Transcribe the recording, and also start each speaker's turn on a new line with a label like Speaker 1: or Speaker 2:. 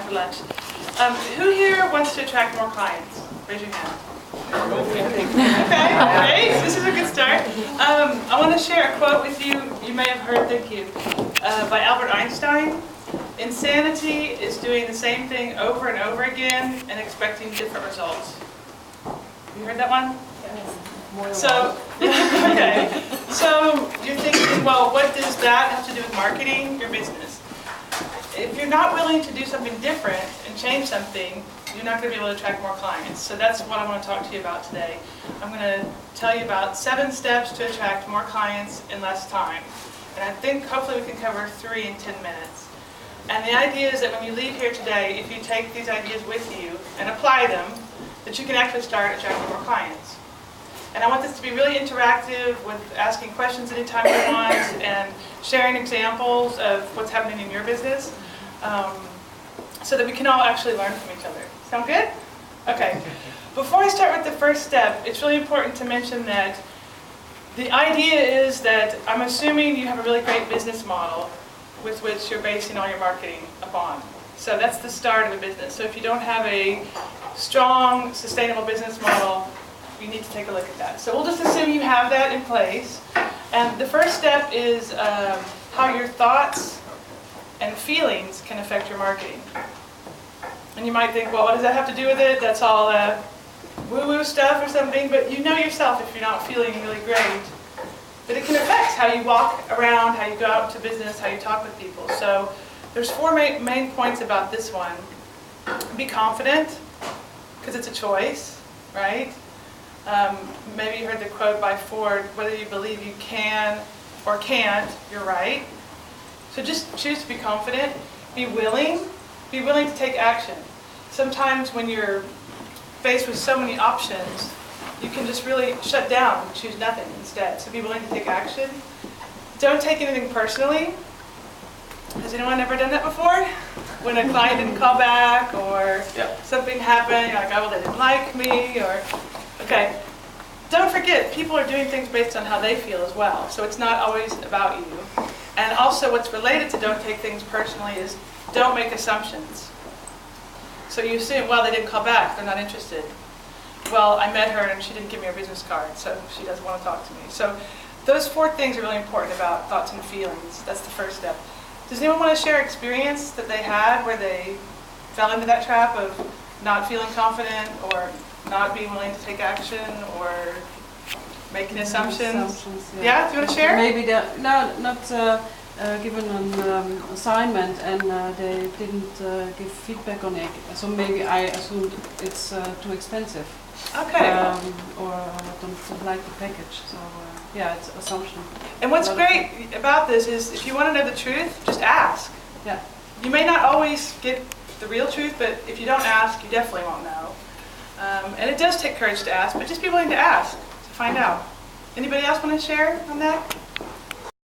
Speaker 1: for lunch. Who here wants to attract more clients? Raise your hand. Okay, great. This is a good start. I want to share a quote with you. You may have heard, thank you, by Albert Einstein. Insanity is doing the same thing over and over again and expecting different results. You heard that one? Yes. So, okay. So you're thinking, well, what does that have to do with marketing your business? If you're not willing to do something different and change something, you're not going to be able to attract more clients. So that's what I want to talk to you about today. I'm going to tell you about 7 steps to attract more clients in less time. And I think hopefully we can cover 3 in 10 minutes. And the idea is that when you leave here today, if you take these ideas with you and apply them, that you can actually start attracting more clients. And I want this to be really interactive with asking questions anytime you want and sharing examples of what's happening in your business so that we can all actually learn from each other. Sound good? Okay. Before I start with the first step, it's really important to mention that the idea is that I'm assuming you have a really great business model with which you're basing all your marketing upon. So that's the start of a business. So if you don't have a strong, sustainable business model, you need to take a look at that. So we'll just assume you have that in place. And the first step is how your thoughts and feelings can affect your marketing. And you might think, well, what does that have to do with it? That's all woo-woo stuff or something. But you know yourself if you're not feeling really great. But it can affect how you walk around, how you go out to business, how you talk with people. So there's 4 main points about this one. Be confident, because it's a choice, right? Maybe you heard the quote by Ford, whether you believe you can or can't, you're right. So just choose to be confident. Be willing to take action. Sometimes when you're faced with so many options, you can just really shut down and choose nothing instead. So be willing to take action. Don't take anything personally. Has anyone ever done that before? When a client didn't call back or something happened, you're like, oh, well, they didn't like me, or, okay. Don't forget, people are doing things based on how they feel as well. So it's not always about you. And also what's related to don't take things personally is don't make assumptions. So you assume, well, they didn't call back, they're not interested. Well, I met her and she didn't give me her business card, so she doesn't want to talk to me. So those 4 things are really important about thoughts and feelings. That's the first step. Does anyone want to share experience that they had where they fell into that trap of not feeling confident or not being willing to take action or making assumptions? Yeah, do you want to share?
Speaker 2: Maybe they're not given an assignment and they didn't give feedback on it. So maybe I assumed it's too expensive.
Speaker 1: Okay.
Speaker 2: Or don't like the package. So yeah, it's assumption.
Speaker 1: And what's great about this is if you want to know the truth, just ask.
Speaker 2: Yeah.
Speaker 1: You may not always get the real truth, but if you don't ask, you definitely won't know. And it does take courage to ask, but just be willing to ask to find out. Anybody else want to share on that?